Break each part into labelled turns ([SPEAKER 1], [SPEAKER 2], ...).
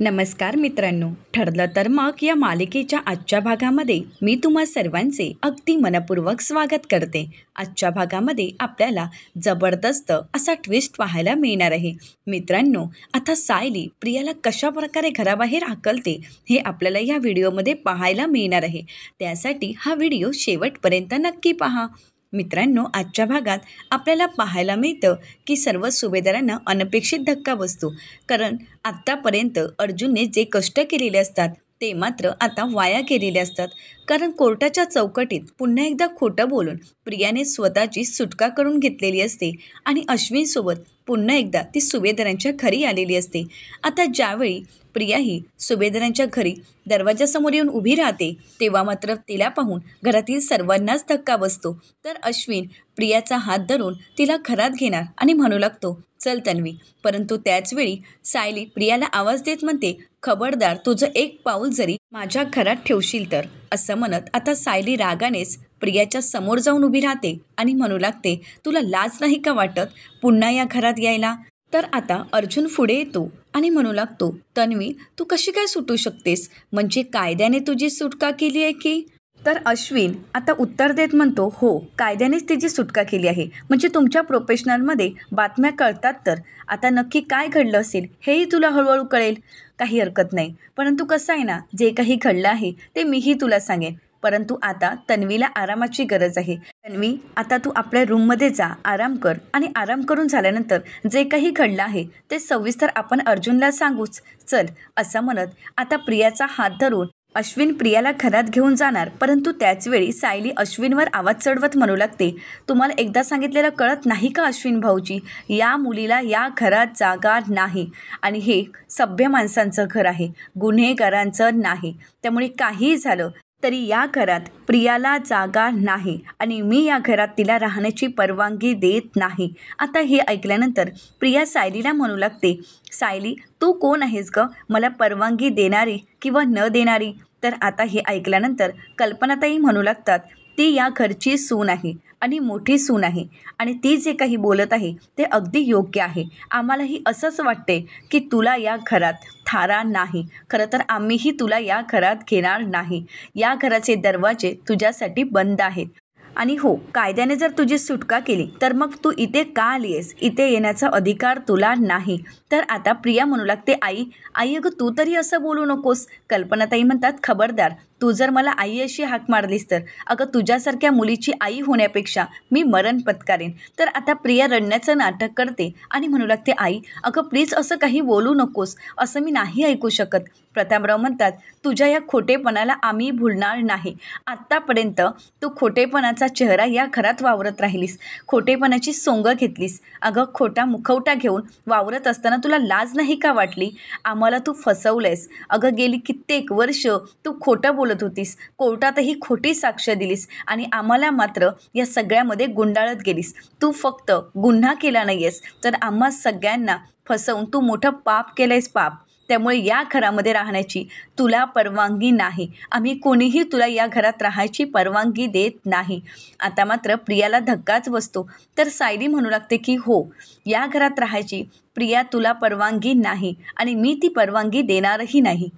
[SPEAKER 1] नमस्कार मित्रांनो, ठरलं तर मग या मालिकेच्या आजच्या भागामध्ये मी तुम्हा सर्वांचे अगदी मनपूर्वक स्वागत करते. आजच्या भागामध्ये आपल्याला जबरदस्त असा ट्विस्ट पाहायला मिळणार आहे. मित्रांनो, आता सायली प्रियाला कशा प्रकारे घराबाहेर हाकलते हे आपल्याला या व्हिडिओमध्ये पाहायला मिळणार आहे. त्यासाठी हा व्हिडिओ शेवटपर्यंत नक्की पहा. मित्रांनो, आजच्या भागात आपल्याला पाहायला मिळतं की सर्व सुभेदारांना अनपेक्षित धक्का बसतो. कारण आत्तापर्यंत अर्जुनने जे कष्ट केलेले असतात ते मात्र आता वाया गेलेले असतात. कारण कोर्टाच्या चौकटीत पुन्हा एकदा खोटं बोलून प्रियाने स्वतःची सुटका करून घेतलेली असते आणि अश्विनसोबत पुन्हा एकदा ती सुभेदारांच्या घरी आलेली असते. आता ज्यावेळी प्रिया ही सुभेदारांच्या घरी दरवाजासमोर येऊन उभी राहते तेव्हा मात्र तिला पाहून घरातील सर्वांनाच धक्का बसतो. तर अश्विन प्रियाचा हात धरून तिला घरात घेणार आणि म्हणू लागतो, चल तन्वी. परंतु त्याचवेळी सायली प्रियाला आवाज देत म्हणते, खबरदार, तुझं एक पाऊल जरी माझ्या घरात ठेवशील तर. असं म्हणत आता सायली रागानेच प्रियाच्या समोर जाऊन उभी राहते आणि म्हणू लागते, तुला लाज नाही का वाटत पुन्हा या घरात यायला? तर आता अर्जुन पुढे येतो आणि म्हणू लागतो, तन्वी, तू कशी काय सुटू शकतेस? म्हणजे कायद्याने तुझी सुटका केली आहे की? तर अश्विन आता उत्तर देत म्हणतो, हो, कायद्यानेच तिची सुटका केली आहे. म्हणजे तुमच्या प्रोफेशनलमध्ये बातम्या कळतात तर आता नक्की काय घडलं असेल हेही तुला हळूहळू कळेल. काही हरकत नाही, परंतु कसं आहे ना, जे काही घडलं आहे ते मीही तुला सांगेन. परंतु आता तन्वीला आरामाची गरज आहे. तन्वी, आता तू आपल्या रूममध्ये जा, आराम कर आणि आराम करून झाल्यानंतर जे काही घडलं आहे ते सविस्तर आपण अर्जुनला सांगूच. चल. असं म्हणत आता प्रियाचा हात धरून अश्विन प्रियाला घरात घेऊन जाणार. परंतु त्याचवेळी सायली अश्विनवर आवाज चढवत म्हणू लागते, तुम्हाला एकदा सांगितलेलं कळत नाही का अश्विन भाऊजी? या मुलीला या घरात जागा नाही आणि हे सभ्य माणसांचं घर आहे, गुन्हेगारांचं नाही. त्यामुळे काहीही झालं तरी या घरात प्रियाला जागा नाही आणि मी या घरात तिला राहण्याची परवानगी देत नाही. आता हे ऐकल्यानंतर प्रिया सायलीला म्हणू लागते, सायली, तू कोण आहेस ग मला परवानगी देणारी किंवा न देणारी? तर आता हे ऐकल्यानंतर कल्पनाताई म्हणू लागतात, ती या घरची सून आहे आणि मोठी सून आहे आणि ती जे काही बोलत आहे ते अगदी योग्य आहे. आम्हालाही असंच वाटते की तुला या घरात थारा नाही. खरं तर आम्हीही तुला या घरात घेणार नाही. या घराचे दरवाजे तुझ्यासाठी बंद आहेत. आणि हो, कायद्याने जर तुझी सुटका केली तर मग तू इथे का आली आहेस? इथे येण्याचा अधिकार तुला नाही. तर आता प्रिया म्हणू लागते, आई, अगं तू तरी असं बोलू नकोस. कल्पनाताई म्हणतात, खबरदार, तू जर मला आई अशी हाक मारलीस तर अगं तुझ्यासारख्या मुलीची आई होण्यापेक्षा मी मरण पत्कारेन. तर आता प्रिया रडण्याचं नाटक करते आणि म्हणू लागते, आई, अगं प्लीज असं काही बोलू नकोस, असं मी नाही ऐकू शकत. प्रतापराव म्हणतात, तुझ्या या खोटेपणाला आम्ही भुलणार नाही. आत्तापर्यंत तू खोटेपणाचा चेहरा या घरात वावरत राहिलीस, खोटेपणाची सोंग घेतलीस. अगं खोटा मुखवटा घेऊन वावरत असताना तुला लाज नाही का वाटली? आम्हाला तू फसवलंयस. अगं गेली कित्येक वर्ष तू खोटं बोलत होतीस, कोर्टातही खोटी साक्ष दिलीस आणि आम्हाला मात्र या सगळ्यामध्ये गुंडाळत गेलीस. तू फक्त गुन्हा केला नाही आहेस तर आम्हा सगळ्यांना फसवून तू मोठं पाप केलंयस, पाप. त्यामुळे या घरामध्ये राहण्याची तुला परवानगी नाही. आम्ही कोणीही तुला या घरात राहायची परवानगी देत नाही. आता मात्र प्रियाला धक्काच बसतो. तर सायली म्हणू लागते की हो, या घरात राहायची प्रिया तुला परवानगी नाही आणि मी ती परवानगी देणारही नाही.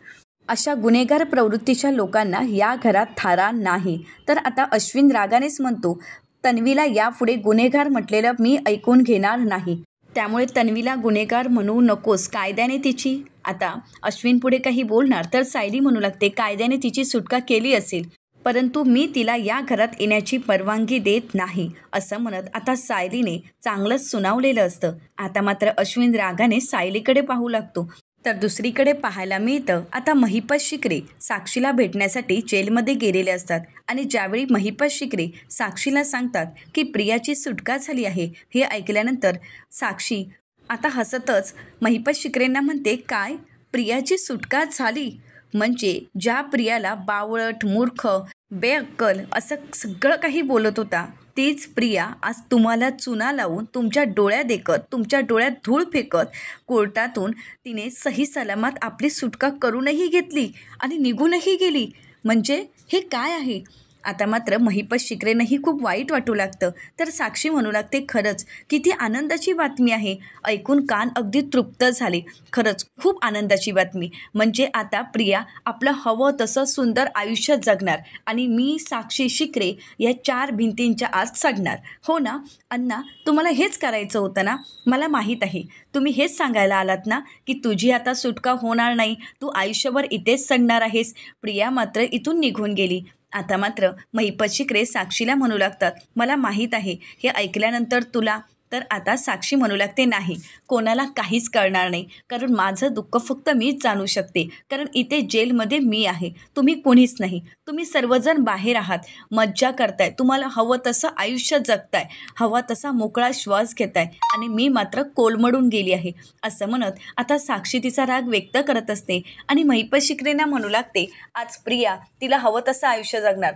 [SPEAKER 1] अशा गुन्हेगार प्रवृत्तीच्या लोकांना या घरात थारा नाही. तर आता अश्विन रागानेच म्हणतो, तन्वीला यापुढे गुन्हेगार म्हटलेलं मी ऐकून घेणार नाही. त्यामुळे तन्वीला गुन्हेगार म्हणू नकोस, कायद्याने तिची. आता अश्विन पुढे काही बोलणार तर सायली म्हणू लागते, कायद्याने तिची सुटका केली असेल परंतु मी तिला या घरात येण्याची परवानगी देत नाही. असं म्हणत आता सायलीने चांगलंच सुनावलेलं असतं. आता मात्र अश्विन रागाने सायलीकडे पाहू लागतो. तर दुसरीकडे पाहायला मिळतं आता महिपत शिकरे साक्षीला भेटण्यासाठी जेलमध्ये गेलेले असतात आणि ज्यावेळी महिपत शिकरे साक्षीला सांगतात की प्रियाची सुटका झाली आहे, हे ऐकल्यानंतर साक्षी आता हसतच महिपत शिकरेंना म्हणते, काय, प्रियाची सुटका झाली? म्हणजे ज्या प्रियाला बावळट, मूर्ख, बेअक्कल असं सगळं काही बोलत होता तीच प्रिया आज तुम्हाला चुना लावून तुमच्या डोळ्यात देखत, तुमच्या डोळ्यात धूळ फेकत कोर्टातून तिने सही सलामत आपली सुटका करूनही घेतली आणि निघूनही गेली. म्हणजे हे काय आहे? आता मात्र महिपत शिकरेनंही खूप वाईट वाटू लागतं. तर साक्षी म्हणू लागते, खरंच किती आनंदाची बातमी आहे. ऐकून कान अगदी तृप्त झाले. खरंच खूप आनंदाची बातमी. म्हणजे आता प्रिया आपलं हवं तसं सुंदर आयुष्य जगणार आणि मी साक्षी शिकरे या 4 भिंतींच्या आत सडणार. हो ना अण्णा, तुम्हाला हेच करायचं होतं ना? मला माहीत आहे तुम्ही हेच सांगायला आलात ना की तुझी आता सुटका होणार नाही, तू आयुष्यभर इथेच सडणार आहेस. प्रिया मात्र इथून निघून गेली. आता मात्र महिपत शिकरे साक्षीला म्हणू लागतात, मला माहीत आहे हे ऐकल्यानंतर तुला. तर आता साक्षी म्हणू लागते, नाही, कोणाला काहीच कळणार नाही, कारण माझं दुःख फक्त मीच जाणू शकते. कारण इथे जेलमध्ये मी आहे, तुम्ही कोणीच नाही. तुम्ही सर्वजण बाहेर आहात, मज्जा करताय, तुम्हाला हवं तसं आयुष्य जगताय, हवा तसा मोकळा श्वास घेताय आणि मी मात्र कोलमडून गेली आहे. असं म्हणत आता साक्षी तिचा राग व्यक्त करत असते आणि महिपत शिकरेंना म्हणू लागते, आज प्रिया तिला हवं तसं आयुष्य जगणार,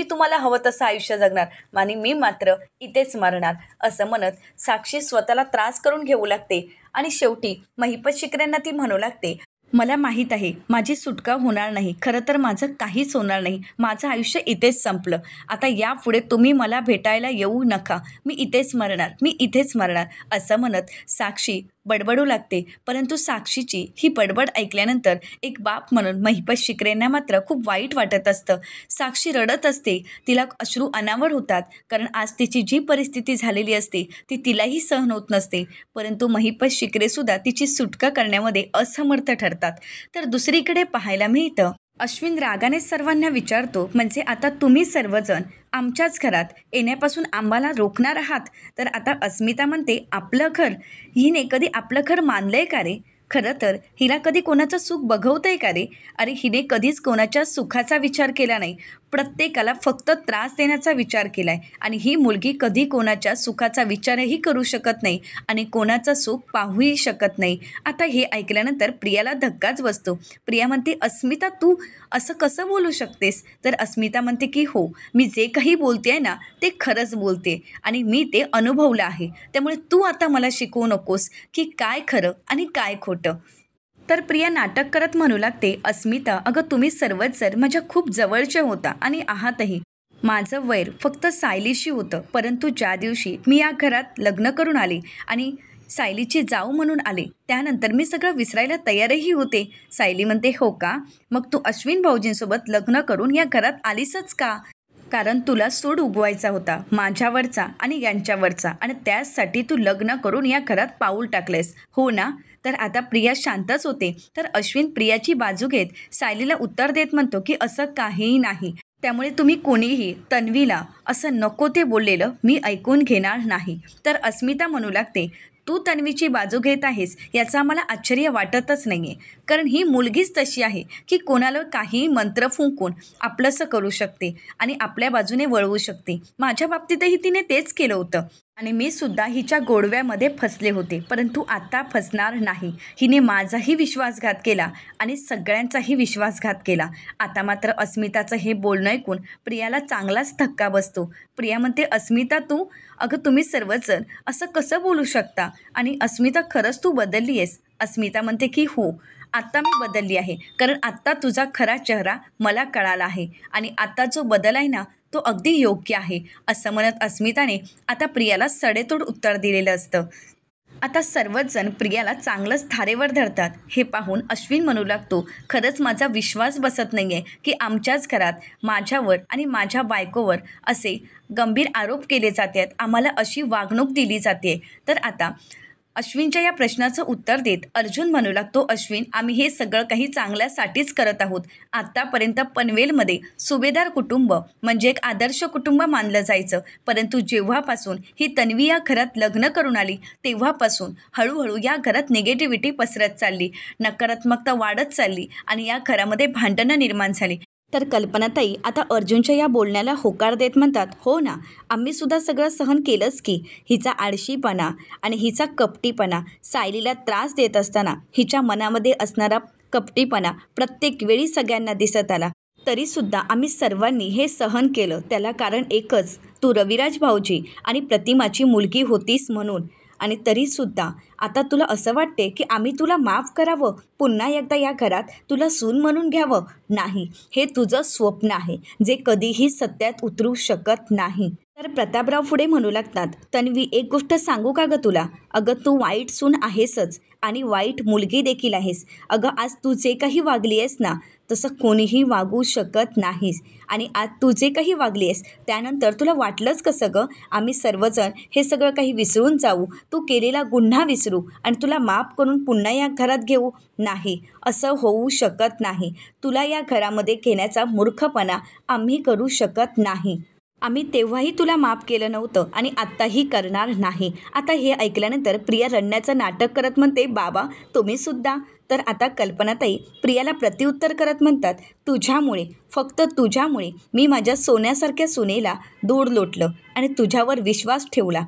[SPEAKER 1] तुम्हाला हवं तसं आयुष्य जगणार आणि मी मात्र इथेच मरणार. असं म्हणत साक्षी स्वतःला त्रास करून घेऊ लागते आणि शेवटी महिपत शिकरेंना ती म्हणू लागते, मला माहीत आहे माझी सुटका होणार नाही. खरं तर माझं काहीच होणार नाही. माझं आयुष्य इथेच संपलं. आता यापुढे तुम्ही मला भेटायला येऊ नका. मी इथेच मरणार. असं म्हणत साक्षी बडबडू लागते. परंतु साक्षीची ही बडबड ऐकल्यानंतर एक बाप म्हणून महिपत शिकरेंना मात्र खूप वाईट वाटत असतं. साक्षी रडत असते. तिला अश्रू अनावर होतात. कारण आज तिची जी परिस्थिती झालेली असते ती तिलाही सहन होत नसते. परंतु महिपत शिकरेसुद्धा तिची सुटका करण्यामध्ये असमर्थ ठरतात. तर दुसरीकडे पाहायला मिळतं, अश्विन रागाने सर्वांना विचारतो, म्हणजे आता तुम्ही सर्वजण आमच्याच घरात येण्यापासून आम्हाला रोखणार आहात? तर आता अस्मिता म्हणते, आपलं घर? हिने कधी आपलं घर मानलंय का रे? खरं तर हिला कधी कोणाचं सुख बघवतंय का रे? अरे हिने कधीच कोणाच्या सुखाचा विचार केला नाही, प्रत्येकाला फक्त त्रास देण्याचा विचार केला आहे. आणि ही मुलगी कधी कोणाच्या सुखाचा विचारही करू शकत नाही आणि कोणाचं सुख पाहूही शकत नाही. आता हे ऐकल्यानंतर प्रियाला धक्काच बसतो. प्रिया म्हणते, अस्मिता तू असं कसं बोलू शकतेस? तर अस्मिता म्हणते की हो, मी जे काही बोलते आहे ना ते खरंच बोलते आणि मी ते अनुभवलं आहे. त्यामुळे तू आता मला शिकवू नकोस की काय खरं आणि काय खोटं. तर प्रिया नाटक करत म्हणू लागते, अस्मिता अगं तुम्ही सर्वच जर माझ्या खूप जवळचे होता आणि आहातही. माझं वैर फक्त सायलीशी होतं, परंतु ज्या दिवशी मी या घरात लग्न करून आले आणि सायलीची जाऊ म्हणून आले त्यानंतर मी सगळं विसरायला तयारही होते. सायली म्हणते, हो का? मग तू अश्विन भाऊजींसोबत लग्न करून या घरात आलीसच का? कारण तुला सूड उगवायचा होता माझ्यावरचा आणि यांच्यावरचा आणि त्यासाठी तू लग्न करून या घरात पाऊल टाकलेस, हो ना? तर आता प्रिया शांतच होते. तर अश्विन प्रियाची बाजू घेत सायलीला उत्तर देत म्हणतो की असं काहीही नाही. त्यामुळे तुम्ही कोणीही तन्वीला असं नको ते बोललेलं मी ऐकून घेणार नाही. तर अस्मिता म्हणू लागते, तू तन्वीची बाजू घेत आहेस याचं आम्हाला आश्चर्य वाटतच नाही आहे. कारण ही मुलगीच तशी आहे की कोणाला काही मंत्र फुंकून आपलंसं करू शकते आणि आपल्या बाजूने वळवू शकते. माझ्या बाबतीतही तिने तेच केलं होतं आणि मी सुद्धा हिच्या गोडव्यामध्ये फसले होते, परंतु आता फसणार नाही. हिने माझाही विश्वासघात केला आणि सगळ्यांचाही विश्वासघात केला. आता मात्र अस्मिताचं हे बोलणं ऐकून प्रियाला चांगलाच धक्का बसतो. प्रिया म्हणते, अस्मिता तू, अगं तुम्ही सर्वजण असं कसं बोलू शकता? आणि अस्मिता खरंच तू बदलली आहेस? अस्मिता म्हणते की हो, आत्ता मी बदलली आहे. कारण आत्ता तुझा खरा चेहरा मला कळाला आहे आणि आता जो बदल आहे ना तो अगदी योग्य आहे. असं म्हणत अस्मिताने आता प्रियाला सडेतोड उत्तर दिलेलं असतं. आता सर्वच जण प्रियाला चांगलंच धारेवर धरतात. हे पाहून अश्विन म्हणू लागतो, खरंच माझा विश्वास बसत नाही आहे की आमच्याच घरात माझ्यावर आणि माझ्या बायकोवर असे गंभीर आरोप केले जात आहेत, आम्हाला अशी वागणूक दिली जाते. तर आता अश्विनच्या या प्रश्नाचं उत्तर देत अर्जुन म्हणू लागतो, अश्विन आम्ही हे सगळं काही चांगल्यासाठीच करत आहोत. आत्तापर्यंत पनवेलमध्ये सुभेदार कुटुंब म्हणजे एक आदर्श कुटुंब मानलं जायचं, परंतु जेव्हापासून ही तन्वी या घरात लग्न करून आली तेव्हापासून हळूहळू या घरात निगेटिव्हिटी पसरत चालली, नकारात्मकता वाढत चालली आणि या घरामध्ये भांडणं निर्माण झाली. तर कल्पनाताई आता अर्जुनच्या या बोलण्याला होकार देत म्हणतात, हो ना, आम्हीसुद्धा सगळं सहन केलंच की. हिचा आळशीपणा आणि हिचा कपटीपणा सायलीला त्रास देत असताना हिच्या मनामध्ये असणारा कपटीपणा प्रत्येक वेळी सगळ्यांना दिसत आला. तरीसुद्धा आम्ही सर्वांनी हे सहन केलं. त्याला कारण एकच, तू रविराज भाऊजी आणि प्रतिमाची मुलगी होतीस म्हणून. आणि तरीसुद्धा आता तुला असं वाटते की आम्ही तुला माफ करावं, पुन्हा एकदा या घरात तुला सून म्हणून घ्यावं. नाही, हे तुझं स्वप्न आहे जे कधीही सत्यात उतरू शकत नाही. तर प्रतापराव पुढे म्हणू लागतात, तन्वी एक गोष्ट सांगू का गं तुला? अगं तू वाईट सून आहेसच आणि वाईट मुलगी देखील आहेस. अगं आज तू जे काही वागली आहेस ना, तसं कोणीही वागू शकत नाहीस. आणि आज तू जे काही वागली आहेस त्यानंतर तुला वाटलंच कसं गं आम्ही सर्वजण हे सगळं काही विसरून जाऊ, तू केलेला गुन्हा विसरू आणि तुला माफ करून पुन्हा या घरात घेऊ? नाही, असं होऊ शकत नाही. तुला या घरामध्ये घेण्याचा मूर्खपणा आम्ही करू शकत नाही. आम्ही तेव्हाही तुला माफ केलं नव्हतं आणि आत्ताही करणार नाही. आता हे ऐकल्यानंतर प्रिया रडण्याचं नाटक करत म्हणते, बाबा तुम्हीसुद्धा? तर आता कल्पनाताई प्रियाला प्रत्युत्तर करत म्हणतात, तुझ्यामुळे, फक्त तुझ्यामुळे मी माझ्या सोन्यासारख्या सुनेला दूर लोटलं आणि तुझ्यावर विश्वास ठेवला.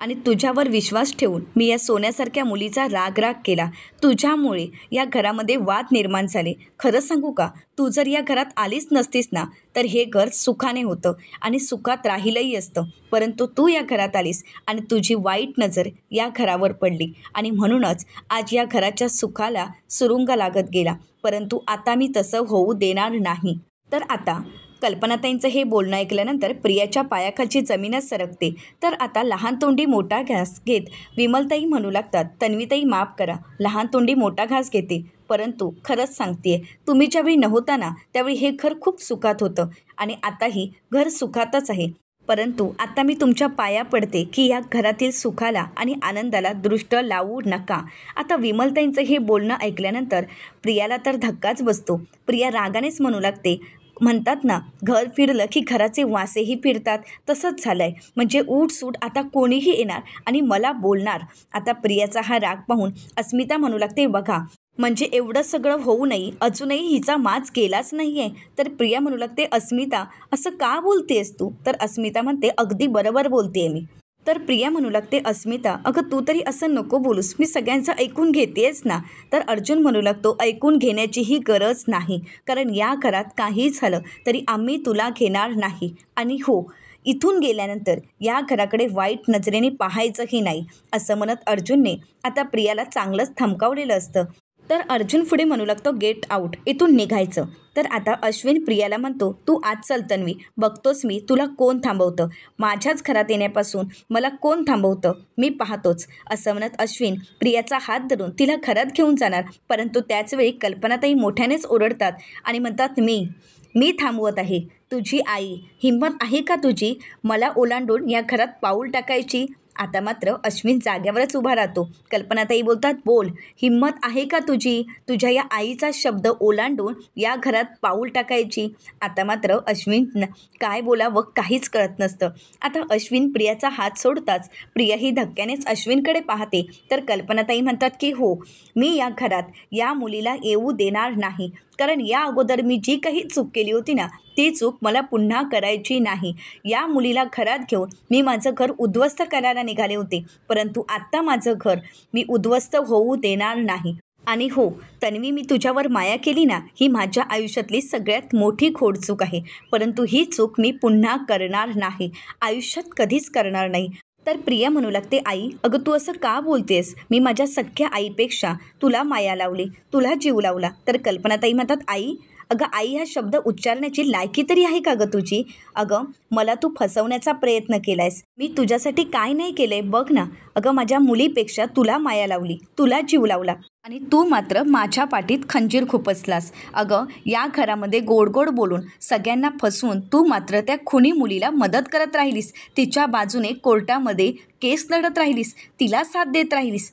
[SPEAKER 1] आणि तुझ्यावर विश्वास ठेवून मी या सोन्यासारख्या मुलीचा राग केला. तुझ्यामुळे या घरामध्ये वाद निर्माण झाले. खरं सांगू का, तू जर या घरात आलीच नसतीस ना, तर हे घर सुखाने होतं आणि सुखात राहिलंही असतं. परंतु तू या घरात आलीस आणि तुझी वाईट नजर या घरावर पडली आणि म्हणूनच आज या घराच्या सुखाला सुरुंग लागत गेला. परंतु आता मी तसं होऊ देणार नाही. तर आता कल्पनाताईंचं हे बोलणं ऐकल्यानंतर प्रियाच्या पायाखालची जमीनच सरकते. तर आता लहान तोंडी मोठा घास घेत विमलताई म्हणू लागतात, तन्वीताई माफ करा, लहान तोंडी मोठा घास घेते. परंतु खरंच सांगते, तुम्ही ज्यावेळी नव्हता ना त्यावेळी हे घर खूप सुखात होतं आणि आताही घर सुखातच आहे. परंतु आता मी तुमच्या पाया पडते की या घरातील सुखाला आणि आनंदाला दृष्ट लावू नका. आता विमलताईंचं हे बोलणं ऐकल्यानंतर प्रियाला तर धक्काच बसतो. प्रिया रागानेच म्हणू लागते, म्हणतात ना घर फिरलं की घराचे वासेही फिरतात, तसंच झालं आहे. म्हणजे उठसूट आता कोणीही येणार आणि मला बोलणार. आता प्रियाचा हा राग पाहून अस्मिता म्हणू लागते, बघा म्हणजे एवढं सगळं होऊ नये अजूनही हिचा माज गेलाच नाही आहे. तर प्रिया म्हणू लागते, अस्मिता असं का बोलतेस तू? तर अस्मिता म्हणते, अगदी बरोबर बोलते मी. तर प्रिया म्हणू लागते, अस्मिता अगं तू तरी असं नको बोलूस, मी सगळ्यांचं ऐकून घेतेच ना. तर अर्जुन म्हणू लागतो, ऐकून घेण्याचीही गरज नाही, कारण या घरात काही झालं तरी आम्ही तुला घेणार नाही. आणि हो, इथून गेल्यानंतर या घराकडे वाईट नजरेने पाहायचंही नाही. असं म्हणत अर्जुनने आता प्रियाला चांगलंच धमकावलेलं असतं. तर अर्जुन पुढे म्हणू लागतो, गेट आऊट, इथून निघायचं. तर आता अश्विन प्रियाला म्हणतो, तू आज चल तन्वी, बघतोच मी तुला कोण थांबवतं. माझ्याच घरात येण्यापासून मला कोण थांबवतं मी पाहतोच. असं म्हणत अश्विन प्रियाचा हात धरून तिला घरात घेऊन जाणार. परंतु त्याचवेळी कल्पनाताई मोठ्यानेच ओरडतात आणि म्हणतात, मी थांबवत आहे. तुझी आई, हिंमत आहे का तुझी मला ओलांडून या घरात पाऊल टाकायची? आता मात्र अश्विन जाग्यावरच उभा राहतो. कल्पनाताई बोलतात, बोल, हिंमत आहे का तुझी तुझ्या या आईचा शब्द ओलांडून या घरात पाऊल टाकायची? आता मात्र अश्विन काय बोलावं काहीच कळत नसतं. आता अश्विन प्रियाचा हात सोडताच प्रिया ही धक्क्यानेच अश्विनकडे पाहते. तर कल्पनाताई म्हणतात की हो, मी या घरात या मुलीला येऊ देणार नाही, कारण या अगोदर मी जी काही चूक केली होती ना ती चूक मला पुन्हा करायची नाही. या मुलीला घरात घेऊन मी माझं घर उद्ध्वस्त करायला निघाले होते, परंतु आत्ता माझं घर मी उद्ध्वस्त होऊ देणार नाही. आणि हो तन्वी, मी तुझ्यावर माया केली ना, ही माझ्या आयुष्यातली सगळ्यात मोठी खोडचूक आहे. परंतु ही चूक मी पुन्हा करणार नाही, आयुष्यात कधीच करणार नाही. तर प्रिया म्हणू लागते, आई अगं तू असं का बोलतेस? मी माझ्या सख्ख्या आईपेक्षा तुला माया लावली, तुला जीव लावला. तर कल्पनाताई म्हणतात, आई अगं आई, हा शब्द उच्चारण्याची लायकी तरी आहे का गं तुझी? अगं मला तू फसवण्याचा प्रयत्न केला आहेस. मी तुझ्यासाठी काय नाही केलं आहे बघ ना. अगं माझ्या मुलीपेक्षा तुला माया लावली, तुला जीव लावला आणि तू मात्र माझ्या पाठीत खंजीर खुपसलास. अगं या घरामध्ये गोड गोड बोलून सगळ्यांना फसवून तू मात्र त्या खुनी मुलीला मदत करत राहिलीस, तिच्या बाजूने कोर्टामध्ये केस लढत राहिलीस, तिला साथ देत राहिलीस.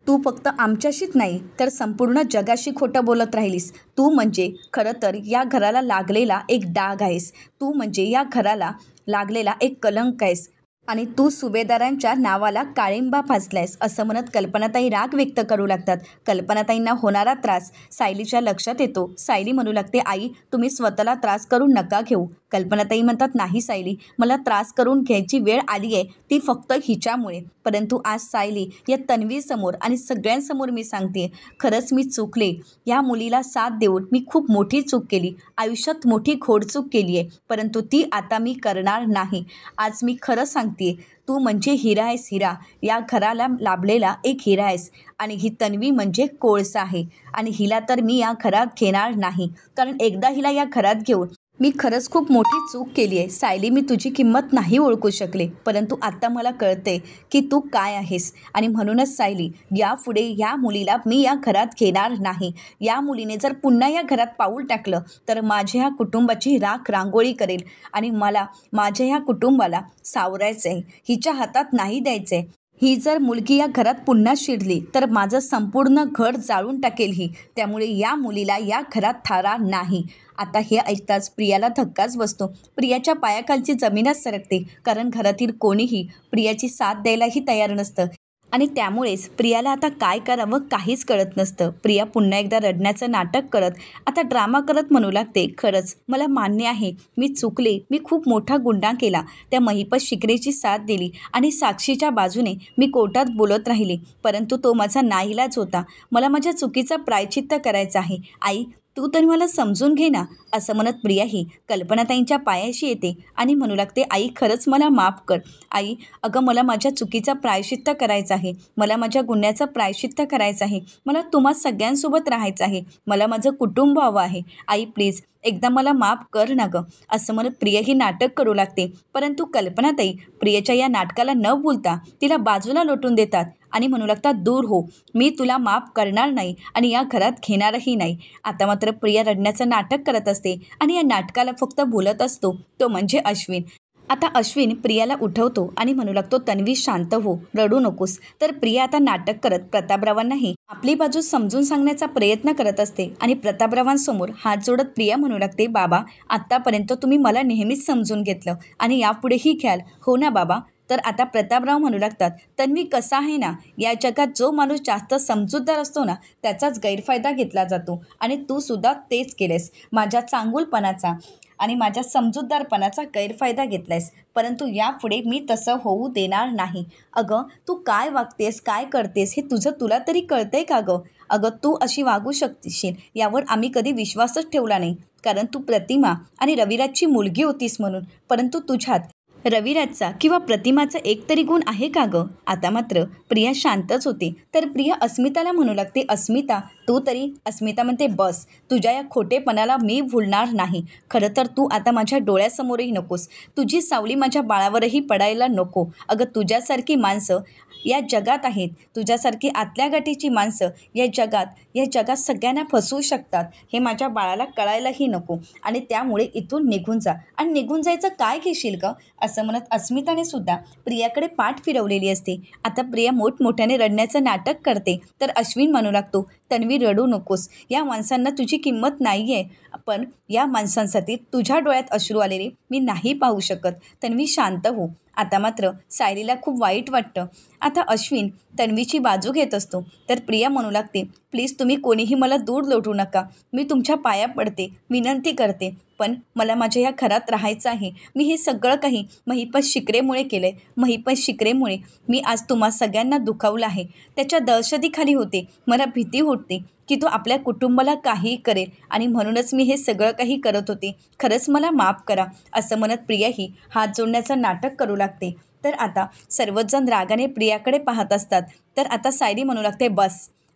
[SPEAKER 1] तू फक्त आमच्याशीच नाही तर संपूर्ण जगाशी खोटं बोलत राहिलीस. तू म्हणजे खरं तर या घराला लागलेला एक डाग आहेस. तू म्हणजे या घराला लागलेला एक कलंक आहेस आणि तू सुभेदारांच्या नावाला काळिंबा फासलायस. असं म्हणत कल्पनाताई राग व्यक्त करू लागतात. कल्पनाताईंना होणारा त्रास सायलीच्या लक्षात येतो. सायली म्हणू लागते, आई तुम्ही स्वतःला त्रास करून नका घेऊ, कल्पनाताई म्हणतात, नाही सायली, मला त्रास करून घ्यायची वेळ आली आहे ती फक्त हिच्यामुळे. परंतु आज सायली या तन्वीसमोर आणि सगळ्यांसमोर मी सांगते, खरंच मी चुकले. या मुलीला साथ देऊन मी खूप मोठी चूक केली, आयुष्यात मोठी घोडचूक केली आहे. परंतु ती आता मी करणार नाही. आज मी खरं सांगते, तू म्हणजे हिरा आहेस, हिरा. या घराला लाभलेला एक हिरा आहेस. आणि ही तन्वी म्हणजे कोळसा आहे. आणि हिला तर मी या घरात घेणार नाही. कारण एकदा हिला या घरात घेऊन मी खरंच खूप मोठी चूक केली आहे. सायली, मी तुझी किंमत नाही ओळखू शकले. परंतु आता मला कळते की तू काय आहेस. आणि म्हणूनच सायली, यापुढे या मुलीला मी या घरात घेणार नाही. या मुलीने जर पुन्हा या घरात पाऊल टाकलं तर माझ्या ह्या कुटुंबाची राख रांगोळी करेल. आणि मला माझ्या ह्या कुटुंबाला सावरायचं आहे, हिच्या हातात नाही द्यायचं आहे. ही जर मुलगी या घरात पुन्हा शिरली तर माझं संपूर्ण घर जाळून टाकेल ही. त्यामुळे या मुलीला या घरात थारा नाही. आता हे ऐकताच प्रियाला धक्काच बसतो. प्रियाच्या पायाखालची जमीनच सरकते. कारण घरातील कोणीही प्रियाची साथ द्यायलाही तयार नसतं. आणि त्यामुळेच प्रियाला आता काय करावं काहीच कळत नसतं. प्रिया पुन्हा एकदा रडण्याचं नाटक करत आता ड्रामा करत म्हणू लागते, खरंच मला मान्य आहे, मी चुकले. मी खूप मोठा गुन्हा केला. त्या महिपत शिकरेची साथ दिली आणि साक्षीच्या बाजूने मी कोर्टात बोलत राहिले. परंतु तो माझा नाईलाज होता. मला माझ्या चुकीचा प्रायश्चित्त करायचं आहे. आई, तू तरी मला समजून घे ना. असं म्हणत प्रियाही कल्पनाताईंच्या पायाशी येते आणि म्हणू लागते, आई खरंच मला माफ कर. आई, अगं मला माझ्या चुकीचा प्रायश्चित्त करायचं आहे. मला माझ्या गुन्ह्याचं प्रायश्चित्त करायचं आहे. मला तुम्हा सगळ्यांसोबत राहायचं आहे. मला माझं कुटुंब हवं आहे. आई प्लीज एकदा मला माफ कर ना गं. असं म्हणत प्रिया ही नाटक करू लागते. परंतु कल्पनाताई प्रियाच्या या नाटकाला न भूलता तिला बाजूला लोटून देतात आणि म्हणू लागतात, दूर हो, मी तुला माफ करणार नाही आणि या घरात घेणारही नाही. आता मात्र प्रिया रडण्याचं नाटक करत असते आणि या नाटकाला फक्त बोलत असतो तो म्हणजे अश्विन. आता अश्विन प्रियाला उठवतो आणि म्हणू लागतो, तन्वी शांत हो, रडू नकोस. तर प्रिया आता नाटक करत प्रतापरावांनाही आपली बाजू समजून सांगण्याचा प्रयत्न करत असते. आणि प्रतापरावांसमोर हात जोडत प्रिया म्हणू लागते, बाबा आत्तापर्यंत तुम्ही मला नेहमीच समजून घेतलं आणि यापुढेही घ्याल, हो ना बाबा. तर आता प्रतापराव म्हणू लागतात, तन्वी कसा आहे ना, या जगात जो माणूस जास्त समजूतदार असतो ना त्याचाच गैरफायदा घेतला जातो. आणि तू सुद्धा तेच केलेस. माझ्या चांगुलपणाचा आणि माझ्या समजूतदारपणाचा गैरफायदा घेतलायस. परंतु यापुढे मी तसं होऊ देणार नाही. अगं तू काय वागतेस, काय करतेस हे तुला तरी कळतंय का गं? अगं तू अशी वागू शकशील यावर आम्ही कधी विश्वासच ठेवला नाही. कारण तू प्रतिमा आणि रविराजची मुलगी होतीस म्हणून. परंतु तुझ्यात रविराजचा किंवा प्रतिमाचा एक तरी गुण आहे का गं? आता मात्र प्रिया शांतच होते. तर प्रिया अस्मिताला म्हणू लागते, अस्मिता तू तरी. अस्मिता म्हणते, बस, तुझ्या या खोटेपणाला मी भुलणार नाही. खरं तर तू आता माझ्या डोळ्यासमोरही नकोस. तुझी सावली माझ्या बाळावरही पडायला नको. अगं तुझ्यासारखी माणसं या जगात आहेत. तुझ्यासारखी आतल्या गाठीची माणसं या जगात सगळ्यांना फसवू शकतात. हे माझ्या बाळाला कळायलाही नको. आणि त्यामुळे इथून निघून जा. आणि निघून जायचं काय घेशील का? असं म्हणत अस्मिताने सुद्धा प्रियाकडे पाठ फिरवलेली असते. आता प्रिया मोठमोठ्याने रडण्याचं नाटक करते. तर अश्विन म्हणू लागतो, तन्वी रडू नकोस. या माणसांना तुझी किंमत नाही आहे. पण या माणसांसाठी तुझ्या डोळ्यात अश्रू आलेले मी नाही पाहू शकत. तन्वी शांत हो. आता मात्र सायलीला खूप वाईट वाटतं. आता अश्विन तन्वीची बाजू घेत असतो. तर प्रिया म्हणू लागते, प्लीज तुम्ही कोणीही मला दूर लोटू नका. मी तुमच्या पाया पडते, विनंती करते. पण मला माझ्या ह्या घरात राहायचं आहे. मी हे सगळं काही महिपत शिकरेमुळे केलं आहे. महिपत शिकरेमुळे मी आज तुम्हा सगळ्यांना दुखावलं आहे. त्याच्या दहशतीखाली होते. मला भीती होते की तो आपल्या कुटुंबाला काहीही करेल आणि म्हणूनच मी हे सगळं काही करत होते. खरंच मला माफ करा. असं म्हणत प्रियाही हात जोडण्याचं नाटक करू लागते. तर आता सर्वच जण रागाने प्रियाकडे पाहत असतात. तर आता सायली म्हणू लागते,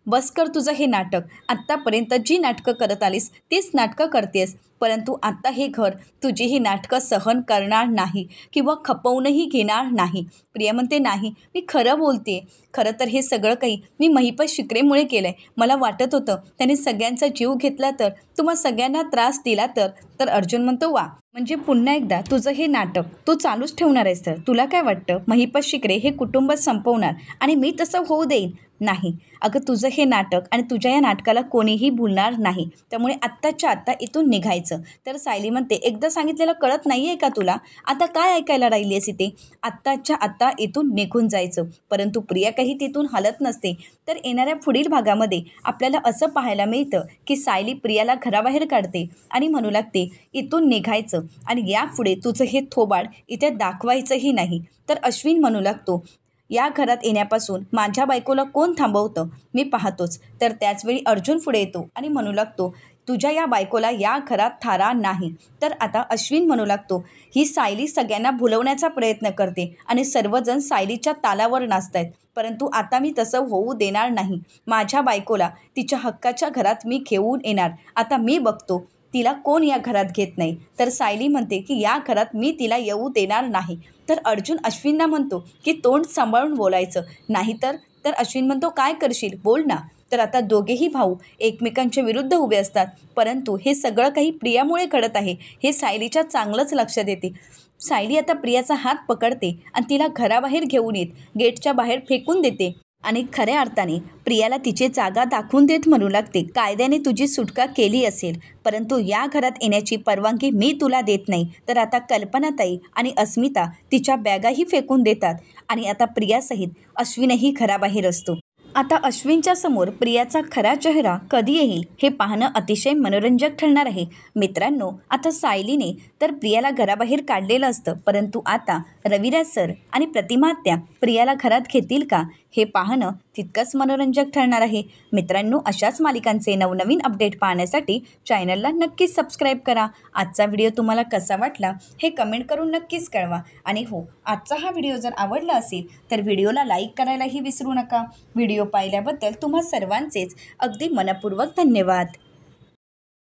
[SPEAKER 1] बस कर तुझं हे नाटक. आत्तापर्यंत जी नाटकं करत आलीस तीच नाटकं करतेस. परंतु आत्ता हे घर तुझी ही नाटकं सहन करणार नाही किंवा खपवूनही घेणार नाही. प्रिया म्हणते, नाही, मी खरं बोलते. खरं तर हे सगळं काही मी महिपत शिकरेमुळे केलं आहे. मला वाटत होतं त्याने सगळ्यांचा जीव घेतला तर, तुम्हा सगळ्यांना त्रास दिला तर अर्जुन म्हणतो, वा, म्हणजे पुन्हा एकदा तुझं हे नाटक तू चालूच ठेवणार आहेस. तर तुला काय वाटतं महिपत शिकरे हे कुटुंब संपवणार आणि मी तसं होऊ देईन? नाही, अगं तुझं हे नाटक आणि तुझ्या या नाटकाला कोणीही भुलणार नाही, त्यामुळे आत्ताच्या आत्ता इथून निघायचं. तर सायली म्हणते, एकदा सांगितलेलं कळत नाही आहे का तुला? आता काय ऐकायला राहिली आहेस इथे? आत्ताच्या आत्ता इथून निघून जायचं. परंतु प्रिया काही तिथून हलत नसते. तर येणाऱ्या पुढील भागामध्ये आपल्याला असं पाहायला मिळतं की सायली प्रियाला घराबाहेर काढते आणि म्हणू लागते, इथून निघायचं आणि यापुढे तुझं हे थोबाड इथे दाखवायचंही नाही. तर अश्विन म्हणू लागतो, या घरात येण्यापासून माझ्या बायकोला कोण थांबवतं? मी पाहतोच. तर त्याचवेळी अर्जुन पुढे येतो आणि म्हणू लागतो, तुझ्या या बायकोला या घरात थारा नाही. तर आता अश्विन म्हणू लागतो, ही सायली सगळ्यांना भुलवण्याचा प्रयत्न करते आणि सर्वजण सायलीच्या तालावर नाचतायत. परंतु आता मी तसं होऊ देणार नाही. माझ्या बायकोला तिच्या हक्काच्या घरात मी घेऊन येणार. आता मी बघतो तिला कोण या घरात घेत नाही. तर सायली म्हणते की या घरात मी तिला येऊ देणार नाही. तर अर्जुन अश्विनला म्हणतो की तोंड सांभाळून बोलायचं, नाहीतर तर अश्विन म्हणतो, काय करशील बोल ना. तर आता दोघेही भाऊ एकमेकांच्या विरुद्ध उभे असतात. परंतु हे सगळं काही प्रियामुळे घडत आहे हे सायलीच्या चांगलंच लक्षात येते. सायली आता प्रियाचा हात पकडते आणि तिला घराबाहेर घेऊन येत गेटच्या बाहेर फेकून देते आणि खऱ्या अर्थाने प्रियाला तिची जागा दाखवून देत म्हणू लागते, कायद्याने तुझी सुटका केली असेल, परंतु या घरात येण्याची परवानगी मी तुला देत नाही. तर आता कल्पनाताई आणि अस्मिता तिच्या बॅगाही फेकून देतात आणि आता प्रियासहित अश्विनही घराबाहेर असतो. आता अश्विनच्या समोर प्रियाचा खरा चेहरा कधी येईल हे पाहणं अतिशय मनोरंजक ठरणार आहे. मित्रांनो, आता सायलीने तर प्रियाला घराबाहेर काढलेलं असतं, परंतु आता रविराज सर आणि प्रतिमा आत्या प्रियाला घरात घेतील का हे पाहणं तितकंच मनोरंजक ठरणार आहे. मित्रांनो, अशाच मालिकांचे नवनवीन अपडेट पाहण्यासाठी चॅनलला नक्कीच सबस्क्राईब करा. आजचा व्हिडिओ तुम्हाला कसा वाटला हे कमेंट करून नक्कीच कळवा. आणि हो, आजचा हा व्हिडिओ जर आवडला असेल तर व्हिडिओला लाईक करायलाही विसरू नका. व्हिडिओ पाहिल्याबद्दल तुम्हा सर्वांचेच अगदी मनपूर्वक धन्यवाद.